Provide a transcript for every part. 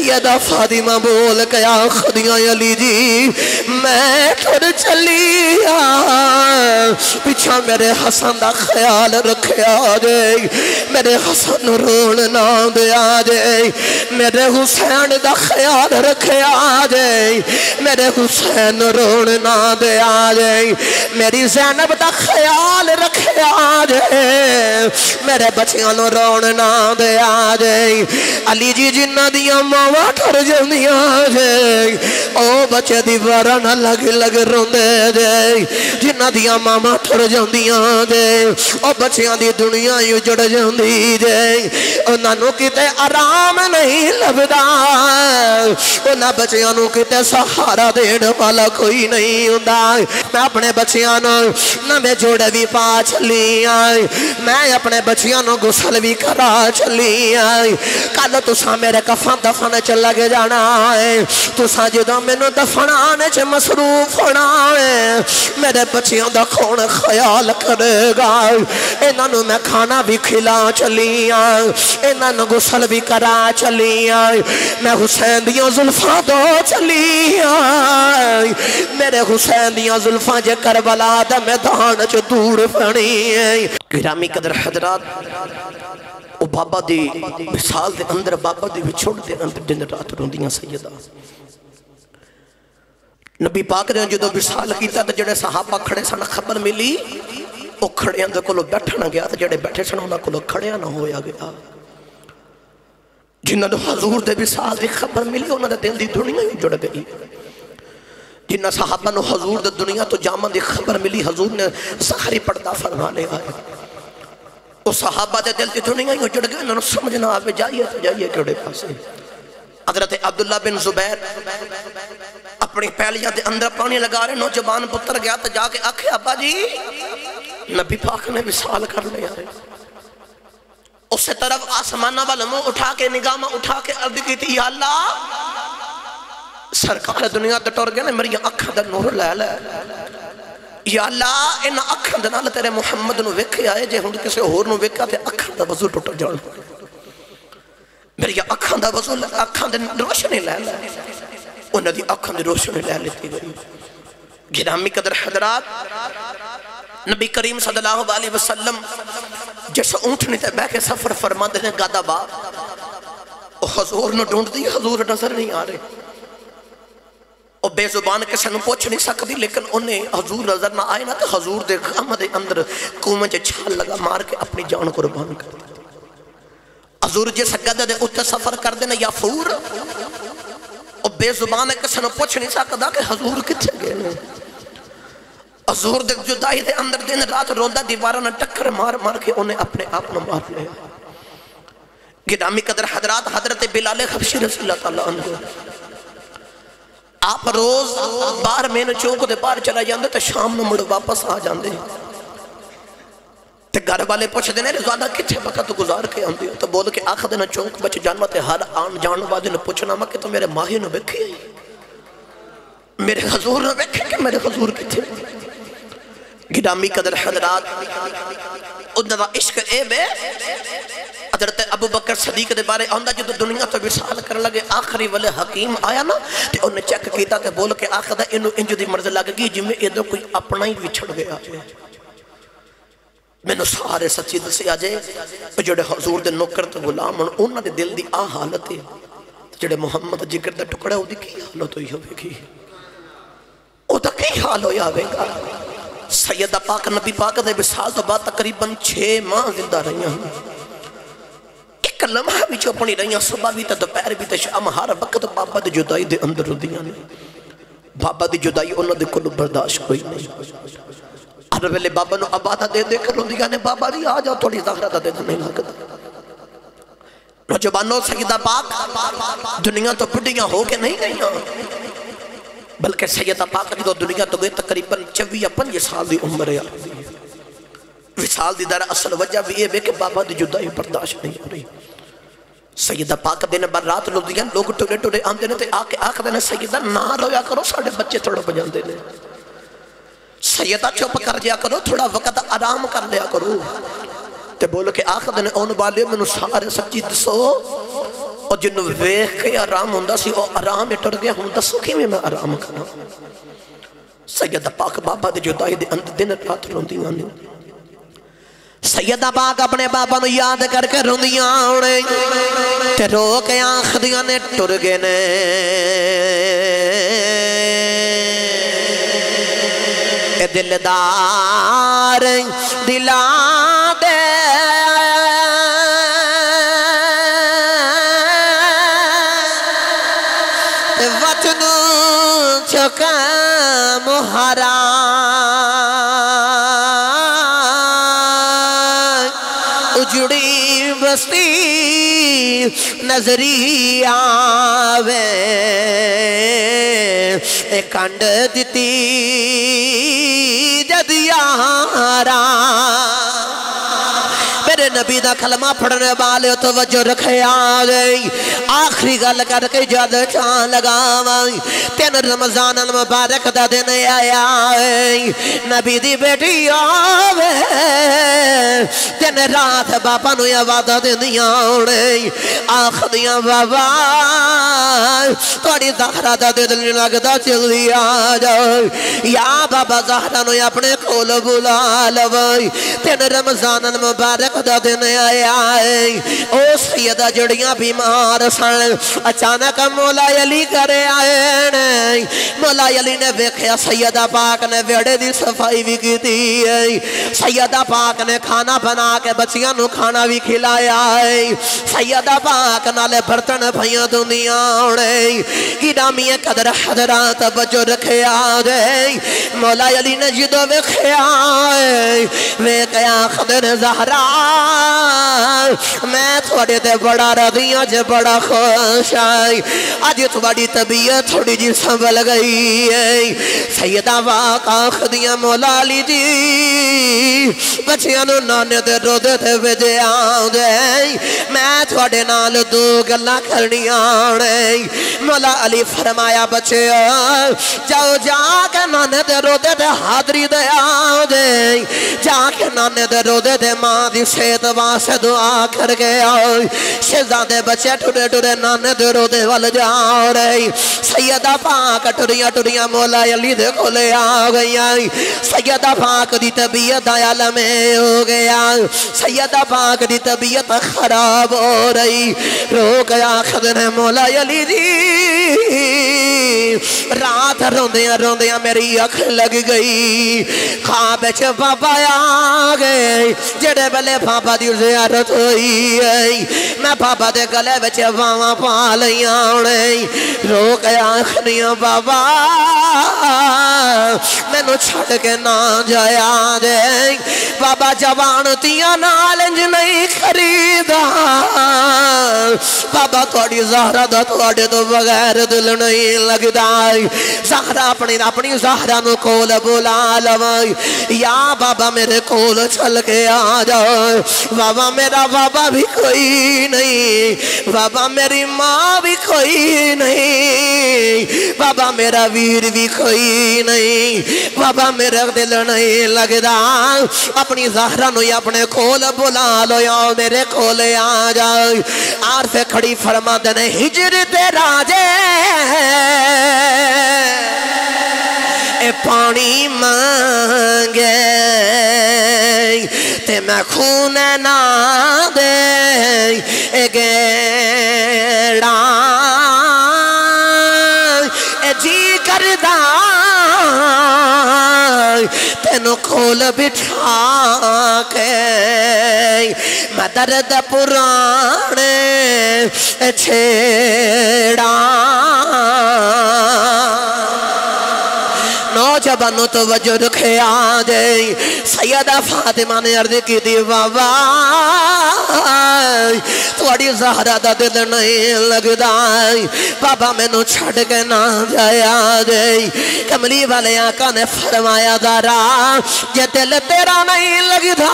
سیدہ فاطمہ بول کے آخدیاں علی جی میں ٹر چلی پیچھا میرے حسن دا خیال رکھے آجے میرے حسن رون نہ دے آجے میرے حسین دا خیال رکھے آجے میرے حسین رون نہ دے آجے میری زینب دا خیال رکھے آجے میرے بچیاں نو رون نہ دے آجے علی جی جنہ دیا ماما ٹر جاندیاں آجے او بچے دیوارا نہ لگ روندے جے جنہ دیا ماما ٹر جاندیاں جے او بچیاں دی دنیا یوں جڑ جاندی جے انہاں نو کتے آرام نہیں لبدا انہاں بچیاں نو کتے سہارا دین والا کوئی نہیں ہوندا میں اپنے بچیاں نو نویں جوڑے بھی پا چلی آئی میں اپنے بچیاں نو غسل بھی کرا چلی آئی کل تساں میرے کفن دفن چ لگ جانا ہے تساں جدوں مینوں دفنانے چ مصروف ہونا ہے میرے بچیاں دا کون خیال کرے گا انہاں نو میں کھانا بھی کھلا چلی آئی انہاں نو غسل بھی کرا چلی آئی میں حسین دیاں زلفاں دو چلی آئی میرے حسین دیاں زلفاں جے کربلا دا میدان چ دور پڑی ہے گرامی قدر حضرات او بابا دی مثال دے اندر بابا دی وچھوڑ دے اندر دن رات روندیاں سیدہ نبی پاک نے جدو وصال کیتا تے جڑے صحابہ کھڑے سن خبر ملی او کھڑے اندر کولو بیٹھنا گیا تے جڑے بیٹھے سن انہاں کولو کھڑیا نہ ہویا گیا جنہاں نو حضور دے وصال دی خبر ملی انہاں دے دل دی دنیا ہی جڑ گئی جنہاں صحابہ نو حضور دے دنیا تو جامن دی خبر ملی حضور نے سحری پردہ فرمانے آئے او صحابہ دے دل دی دنیا ہی جڑ گئے انہاں نو سمجھنا آوے جائیے کڑے پاسے حضرت عبداللہ بن زبیر اپنی پہلیاں دے اندر پانی لگا رہے نوجوان پتر گیا تو جا کے آکھے ابا جی نبی پاک نے وصال کر لیا اس طرف آسمانہ والا منہ اٹھا کے نگاہ اٹھا کے عرض کی تھی یا اللہ سرکار دنیا تے ٹر گئے نے میری اکھاں دا نور لے لے یا اللہ ان اکھاں دے نال تیرے محمد نو ویکھے آئے جے ہن کسے ہور نو ویکھا تے اکھاں دا وضو ٹوٹ جان میری اکھاں دا وضو اکھاں دے روشنی لے لے انہاں دی اکھاں دی روشنی لے لیتی گئی گرامی قدر حضرات نبی کریم صلی اللہ علیہ وسلم جس اونٹنی تے بہ کے سفر فرماندے نے گادا با او حضور نو ڈھونڈ دی حضور نظر نہیں آ رہے او بے زبان کسے نو پوچھ نہیں سکتی لیکن انہیں حضور نظر نہ آئے نا تو حضور دے غم دے اندر کومن چے چھال لگا مار کے اپنی جان قربان کر دی حضور جیسا گدہ دے اتنے سفر کر دینا یا فور او بے زبان کسے نو پوچھ نہیں سکتا کہ حضور کتھے گئے حضور دے جدائی دے اندر دن رات روندہ دیوارہ نہ ٹکر مار مار کے انہیں اپنے آپ نہ مار لے گرامی قدر حضرات حضرت بلال حبشی رسول اللہ تعالیٰ عنہ آپ روز بار میں نے چوک دے بار چلا جاندے تو شام نو مڑ واپس آ جاندے تے گھر والے پوچھ دینے رضوانہ کتھے وقت گزار کے آندے تو بول کے آخر دینا چوک بچ جانوا تے ہر آن جان والے نے پوچھنا میں کہ تو میرے ماہی نو بیکھے میرے حضور نو بیکھے کہ میرے حضور کتھے گرامی قدر حضرات انہاں دا عشق اے بے حضرت ابو بکر صدیق دے بارے آندہ جدو دنیا تو وصال کر لگے آخری والے حکیم آیا نا تے انہیں چیک کیتا تے بول کے آخر دا انہوں انجو دی مرض لگ گئی جمیں ادھر کوئی اپنا ہی وچھڑ گیا میں نے سارے سچی دسی آجے جڑے حضور دے نوکر تے غلام انہاں دے دل دی آ حالت ہے جڑے محمد جگر دے ٹکڑے ہو دی کی حالت ہوئی ہوئے گی او دا کی حال ہویا ہوئے گا سیدہ پاک نبی پاک دے وصال تو بعد تقریباً 6 ماہ زندہ رہی ہیں ایک لمحہ بھی چوپنی رہی ہیں صبح بھی تے دوپہر بھی تے شام ہر وقت بابا دی جدائی دے اندر ردیاں نے بابا دی جدائی انہوں دے کلو برداشت کوئی نہیں ہر ویلے بابا نو عبادہ دے دے کر ردیاں نے بابا دی آ جاؤ تھوڑی زہرہ دے دے نہیں لگتا نوجوانوں سیدہ پاک دنیا تو بڑھیاں ہو کے نہیں گئی بلکہ سیدہ پاک جو دنیا تو گئے تقریباً 24-25 سال دی عمر ہے وصال دی در اصل وجہ بھی یہ بے کہ بابا دی جدائی برداشت نہیں ہو رہی سیدہ پاک دن بر رات لدیاں لوگ ٹوڑے ٹوڑے آندے نے تے آکھ دینے سیدہ نہ رویا کرو ساڑھے بچے تھوڑا بجان دینے سیدہ چوپ کر جیا کرو تھوڑا وقت آرام کر لیا کرو تے بولو کہ آکھ دینے اون والے میں نو سارے سچی دسو اور جنہوں ویخ کے آرام ہوندہ سی وہ آرام اٹر گیا ہوں دسو کی میں آرام کرنا سیدہ پاک بابا دے جدائی دے اندر دن رات روندیاں نے سیدہ پاک اپنے بابا نو یاد کر کے روندیاں آنے تے رو کے آنکھدیاں نے ٹر گے نے اے دلدار دلا دے وطن چکا محرا اجڑی بستی نظری آوے ایک کنڈ دیتی جد یارا میرے نبی دا کلمہ پڑھنے والے توجہ رکھے آگئی آخری گل کر کے جد چاہ لگاوائی تین رمضان المبارک دا دن آیا نبی دی بیٹی آوے تین رات بابا نو یا وعدہ دنیا آنے آخ دیا بابا توڑی زہرہ دا دل لگتا چلی آجائی یا بابا زہرہ نو اپنے کول بلا لوائی تین رمضان المبارک دا دن آیا او سیدہ جڑیاں بیمار سن اچانک مولا علی کرے آئے مولا علی نے بیکھیا سیدہ پاک نے ویڑے دی صفائی بھی کی تھی سیدہ پاک نے کھانا بنا کے بچیاں نو کھانا بھی کھلایا سیدہ پاک نالے برتن بھائیاں دنیا آنے گرامی قدر حضرات بجو رکھے آگئے مولا علی نے جدو بیکھیا بیکھیا خدر زہرہ میں تھوڑے دے بڑا رضیاں جے بڑا خوش آئی آج تھوڑی طبیعت تھوڑی جی سنبھل گئی سیدہ واقع خدیاں مولا علی جی بچیاں نو نانے دے رو دے دے بجے آدھے میں تھوڑے نال دو گلہ کرنی آنے مولا علی فرمایا بچے جاؤ جا کے نانے دے رو دے دے حاضری دے آدھے جا کے نانے دے رو دے دے ماں دی سید واسے دعا کر گیا شہزادے بچے ٹھڑے ٹھڑے نانے دے رو دے وال جا رہی سیدہ پاک ٹھڑیاں مولا علی دے کو لے آگئی سیدہ پاک دی طبیعت عالم میں ہو گیا سیدہ پاک دی طبیعت خراب ہو رہی رو گیا خدر مولا علی دی رات روندیاں میری اکھ لگ گئی خواب چھ بابا آگئے جڑے بلے بابا دی زیارت ہوئی میں بابا دے گلے بچے واما پا لیاں رو گیا خنیاں بابا میں نو چھڑ کے نہ جایا دے بابا جوان تیاں نالنج نہیں خریدا بابا توڑی زہرہ دا توڑے تو بغیر دل نہیں لگدا زہرہ اپنی زہرہ نو کول بولا لوائی یا بابا میرے کول چل کے آ جاؤ بابا میرا بابا بھی کوئی نہیں بابا میری ماں بھی کوئی نہیں بابا میرا ویر بھی کوئی نہیں بابا میرا دل نہیں لگدا اپنی زہرہ نو یا اپنے کول بلا لو یا میرے کول آ جاؤ عارف کھڑی فرما دنے ہجر تیرا جے اے پانی مانگے تے میں خون نہ دے اے گیڑا اے جی کردہ تینو کھول بٹھا کے میں درد پرانے چھیڑا نوجوانوں توجہ رکھے آجائیں سیدہ فاطمہ نے عرض کی دی بابا توڑی زہرہ دا دل نہیں لگدا بابا میں نو چھڑ کے نہ جایا آجائیں کملی والے آقا نے فرمایا دارا یہ دل تیرا نہیں لگدا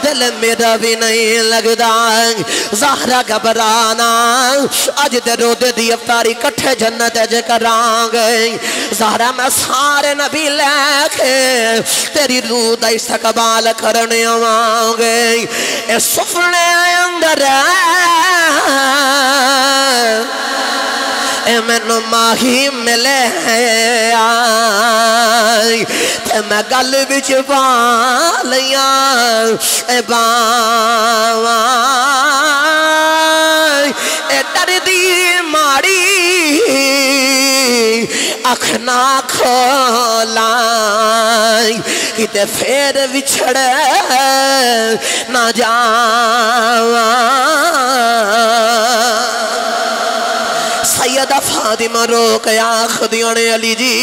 دل میرا بھی نہیں لگدا زہرہ گھبرانا آج دے رو دے دی افطاری کٹھے جنت جے کران گئی زہرہ میں سارے نبی لے کے تیری روح دا استقبال کرنے آوانگے اے سفرے اندر اے مینو ماہی ملے آئی تے میں گل وچ پالیاں اے باوائی اے ڈر دی ماڑی اکھ نہ کھولائی کتے پھر وچھڑے نہ جاوائی سیدہ فاطمہ رو کے آخدیاں نے علی جی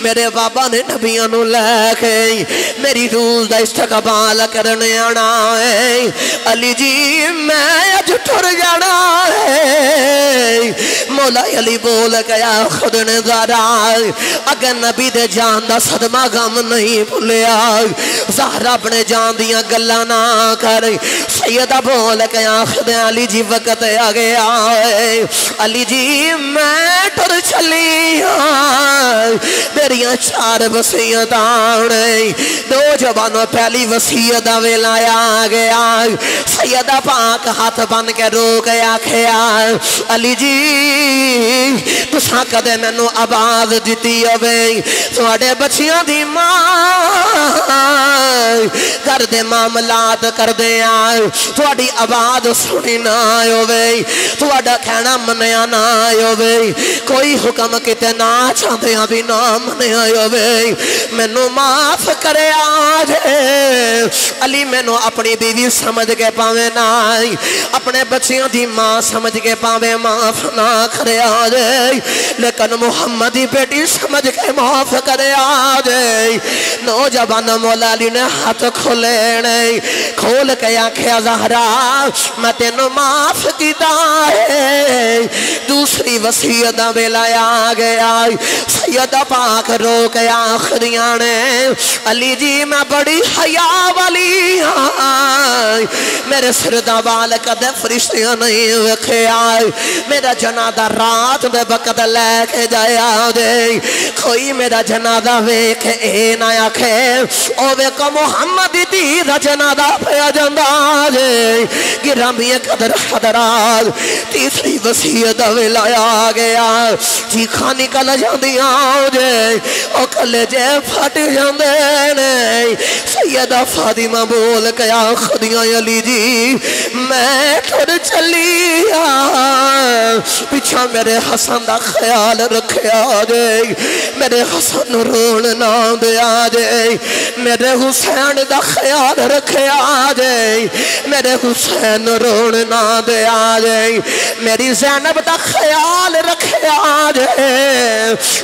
میرے بابا نے نبیاں نو لے کے میری روح دا استقبال کرنے آنا ہے علی جی میں اج ٹر جانا ہے مولا علی بول کے آخد نے ذرا اگر نبی دے جان دا صدمہ غم نہیں بھولیا زہرا اپنے جان دیاں گلاں نہ کر سیدہ بول کے آخد علی جی وقت آ گیا ہے علی جی میں ٹر چلی میریاں 4 وصیت آنے 2 جوانوں پہلی وصیت ویلا آ گیا سیدہ پاک ہاتھ بن کے رو گیا کھیا علی جی تساں کدے مینوں آواز دتی ہوے تواڈے بچیاں دی ماں گھر دے معاملات کردے آ تواڈی آواز سنی نہ ہوے تواڈا کہنا منیا نہ ہوے کوئی حکم کتے نہ چاہتے ہیں بھی نہ منیا ہوے مینوں معاف کرے آج علی مینوں اپنی بیوی سمجھ کے پاوے نہ اپنے بچیاں دی ماں سمجھ کے پاوے معاف نہ کرے آج لیکن محمدی بیٹی سمجھ کے معاف کرے آج نوجوان مولا علی نے ہاتھ کھولے نہیں کھول کے آنکھیں زہرا میں تینوں معاف کیتا ہے دوسری وصیت ویلا آ گیا سیدہ پاک رو کے آخریاں نے علی جی میں بڑی حیا والی میرے سر دا بال کدے فرشتیاں نہیں وکھے آئے میرا جنازہ رات دے وقت لے کے جایا دے کوئی میرا جنازہ ویکھ اے نہ آکھے او ویکھو محمد دی جنازہ پیا جاندا جے گرامی قدر حضرات تیسری وصیت ویلا آ گیا چیخاں نکل جاندیاں جے او کلیجے پھٹ جاندے نے سیدہ فاطمہ بول کے آخدیاں علی جی میں ٹر چلی پیچھا میرے حسن دا خیال رکھیا جے میرے حسن رون نہ دیا جے میرے حسین دا خیال رکھیا جے میرے حسین رون نہ دیا جے میری زینب دا خیال رکھیا جے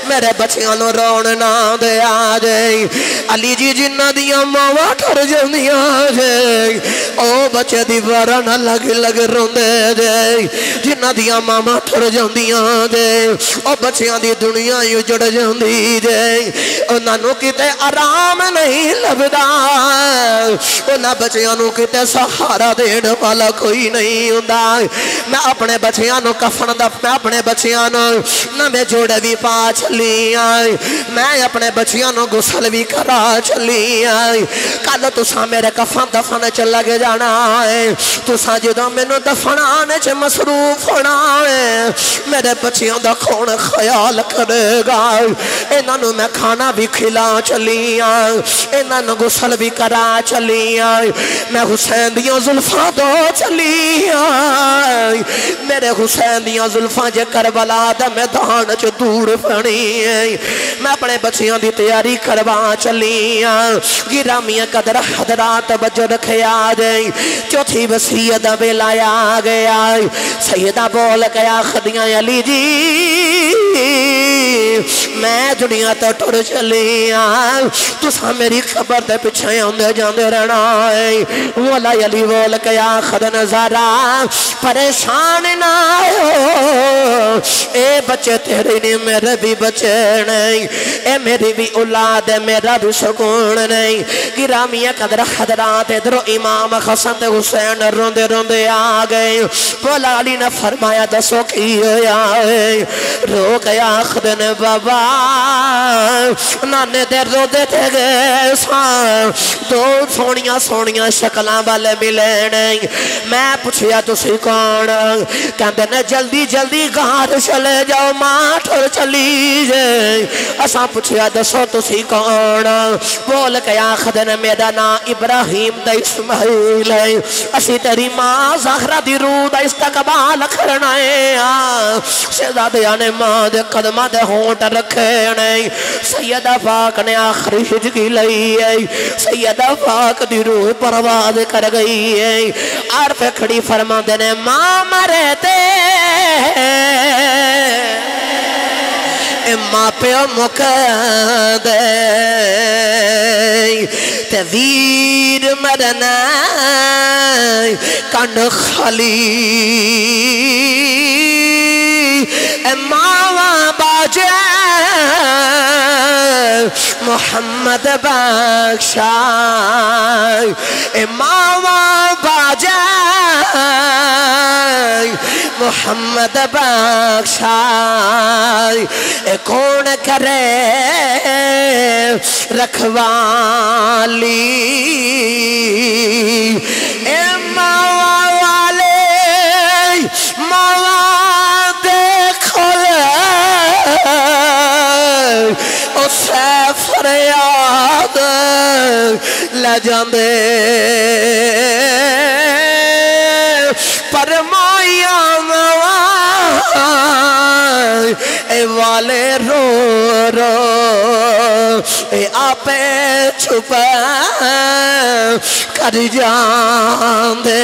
میرے بچیاں نو رون نہ دیا جے علی جی جنہ دیاں ماواں ٹر جاندیاں جے او بچے دی وارا نہ لگ روندے جے جنہ دیاں ماواں ٹر جاندیاں جے او بچیاں دی دنیا اجڑ جاندی جے انہاں نو کتے آرام نہیں لبدا انہاں بچیاں نو کتے سہارا دین والا کوئی نہیں ہوندا میں اپنے بچیاں نو کفن میں اپنے بچیاں نو نویں جوڑے بھی پا چلی آئی میں اپنے بچیاں نو غسل بھی کرا چلی آئی کل تساں میرے کفن دفن چ لگ جانا ہے تساں جدوں مینوں دفنانے چ مصروف ہونا ہے میرے بچیاں دا کون خیال کرے گا انہاں نو میں کھانا بھی کھلا چلی آئی انہاں نو غسل بھی کرا چلی آئی میں حسین دیاں زلفاں دو چلی آئی میرے حسین دیاں زلفاں جے کربلا دا میدان چ دور پڑی ہے میں اپنے بچیاں دی تیاری کروا چلی گرامی قدر حضرات توجہ رکھے آ جائیں چوتھی وصیت ویلا آ گیا سیدہ بول کے آخدیاں علی جی میں دنیا تو ٹر چلی تساں میری خبر دے پیچھے آندے جاندے رہنا ہے مولا علی بول کے آخد نظارہ پریشان نہ ہو اے بچے تیرے نہیں میرے بھی بچے نہیں اے میری بھی اولاد ہے میرا بھی سکون نہیں گرامی قدر حضرات ادھر امام حسن تے حسین روندے روندے آ گئے مولا علی نے فرمایا دسو کی ہویا ہے رو گیا خدن بابا نانے دے رو دے تے گئے سان دو سونیاں سونیاں شکلاں والے ملے نہیں میں پوچھیا تسی کون کہندے نے جلدی جلدی گھر چلے جاؤ ماں ٹھر چلی جائے اساں پوچھیا دسو تسی کون بول کے آخدن میرا نام ابراہیم دا اسماعیل ہے اسی تیری ماں زہرہ دی روح دا استقبال کرنا ہے شہزادیاں نے ماں دے قدمہ دے ہونٹ رکھے نہیں سیدہ پاک نے آخری ہجگی لئی ہے سیدہ پاک دی روح پرواز کر گئی ہے عرف کھڑی فرما دینے ماں مرتے ماں پہ مکہ دے تے ویر مرنا کن خالی ماں باجے محمد بخشا ماں باجے محمد بخشا کون کرے رکھوالی اے ماں والے ماں دیکھو اسے فریاد لجاندے پرمایا اے والے رو رو اے آپے چھپا کر جان دے